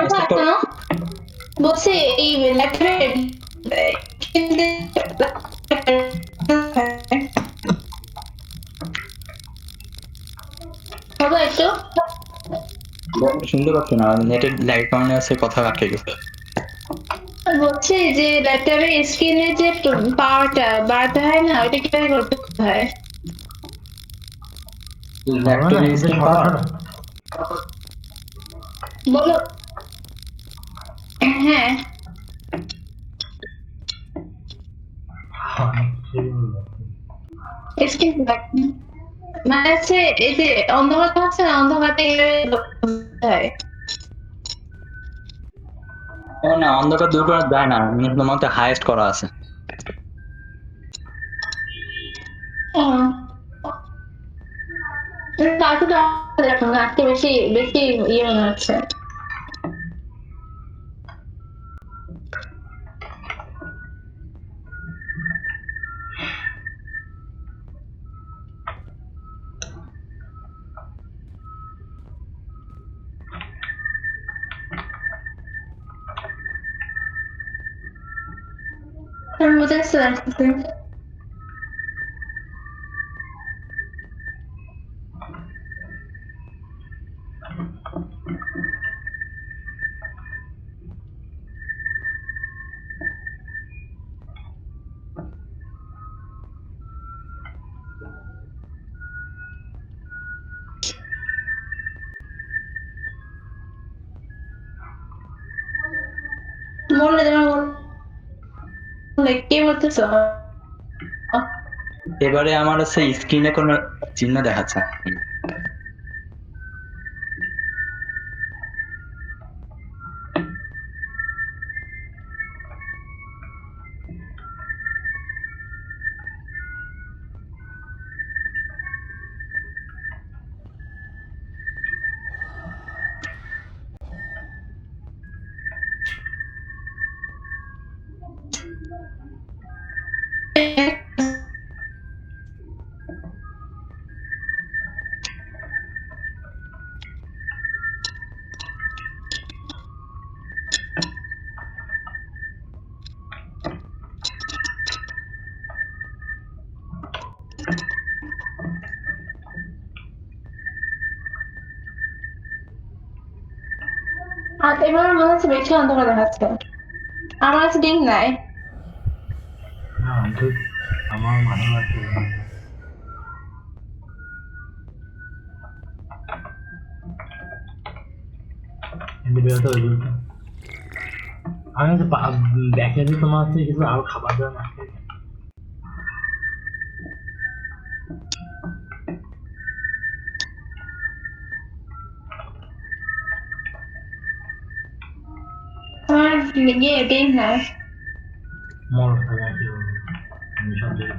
কথা স্টার্ট করো। শোনো, বলছি এই ল্যাপটপের হবে একটু শুনতে পাচ্ছি না, নেটের লাইট কারণে আছে, কথা আটকে গেছে। বলছি যে ল্যাপটপের স্ক্রিনে যে পাওয়ারটা বাড়াতে হয় না, ওইটা কিভাবে করতে হয়? ল্যাপটপের স্ক্রিন পাওয়ার বলো। হ্যাঁ, স্ক্রিন মানে হচ্ছে এই যে অন্ধকার থাকছে না, অন্ধকারটা কিভাবে করতে হয়? না, অন্ধকার দূর করা যায় না, তোমার তো হাইয়েস্ট করা আছে। ও, তারপর তো দেখো না, আজকে বেশি বেশি ইয়ে মনে হচ্ছে। আমি বুঝতে পারছি। বললে তোমার বললে কে বলতেছো? এবারে আমার হচ্ছে স্ক্রিনে কোনো চিহ্ন দেখাচ্ছে না। আর এবার মনে হচ্ছে বেশি অন্ধকার দেখাচ্ছে। আমার কাছে ডিম নাই। না ঠিক আমার ভালো আছে কিন্তু বেরোতে হয়ে যেত আমি তো দেখে যে তোমার হচ্ছে কিছু আরো খাবার দাবার না আমার ইয়ে ডিম নাই। মর খাবার কি বলবো আমি সব জায়গায়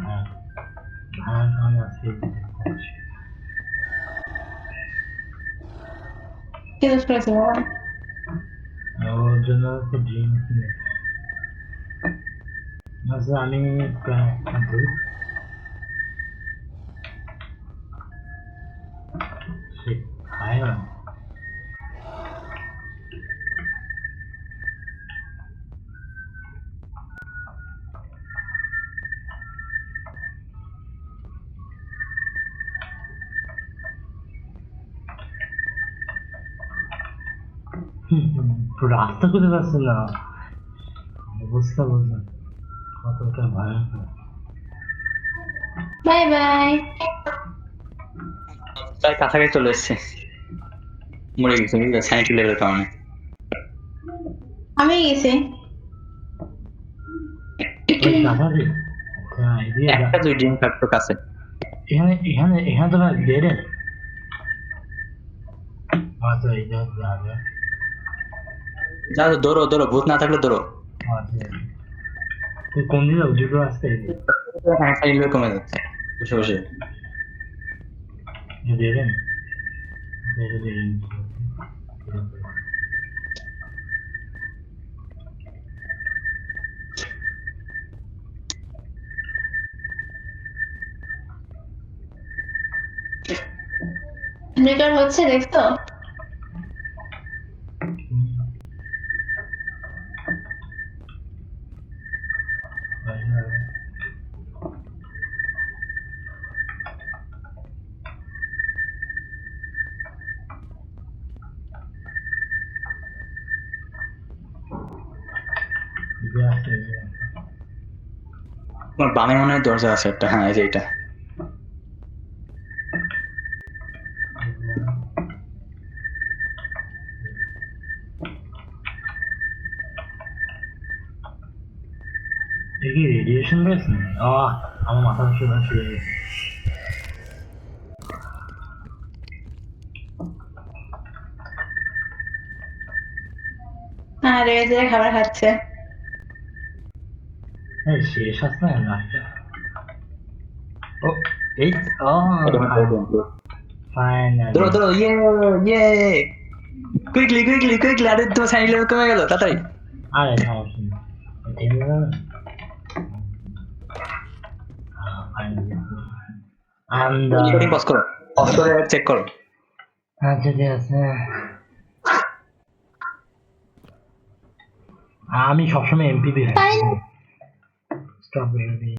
ভাড়া খাওয়ানো আছে কি দোষ করেছে বাবা? ওর জন্য হচ্ছে ড্রিম কিনে আচ্ছা আমি প্রায় সে খায় না রাস্তা করে যাচ্ছে না অবস্থা বলছেন কতটা ভয়ঙ্কর বাই বাই। প্রায় কাছাকাছি চলে এসছে, মরে গেছে বুঝলে, স্যানিটারি লেভেলের কারণে। আমি গেছি। ওই কাছাকাছি আচ্ছা এদিকে যা একটা দুই ডিম ফ্যাক্টর কাছে। এখানে এখানে এখানে তো দেড় আচ্ছা এই যা যাবে যা, দৌড়ো দৌড়ো, ভূত না থাকলে দৌড়ো। আচ্ছা তুই কোন দিকে দুটো আসতে হ্যাঁ, কমে যাচ্ছে বসে বসে। দেবেন রেকর্ড হচ্ছে দেখছো? যে আছে এই যে। তোমার বামে মনে হয় দরজা আছে একটা, হ্যাঁ এই যে এটা। এটা কি রেডিয়েশন বেস না? আমার মাথা শুয়ে গেছে। আর এই যে খাবার খাচ্ছে। হ্যাঁ শেষ আছে না লাস্টে। ও এই এটা ফাইনালি। ধরো ধরো, ইয়ে ইয়ে, কুইকলি কুইকলি কুইকলি, আরে তোমার সাইড লেভেল কমে গেল, তাড়াতাড়ি। আরে সমস্যা নেই। ফাইনালি রেকর্ডিং পজ করো, পজ করে চেক করো। আচ্ছা ঠিক আছে। আমি সবসময় এমপি বের Final স্ট্রবেরি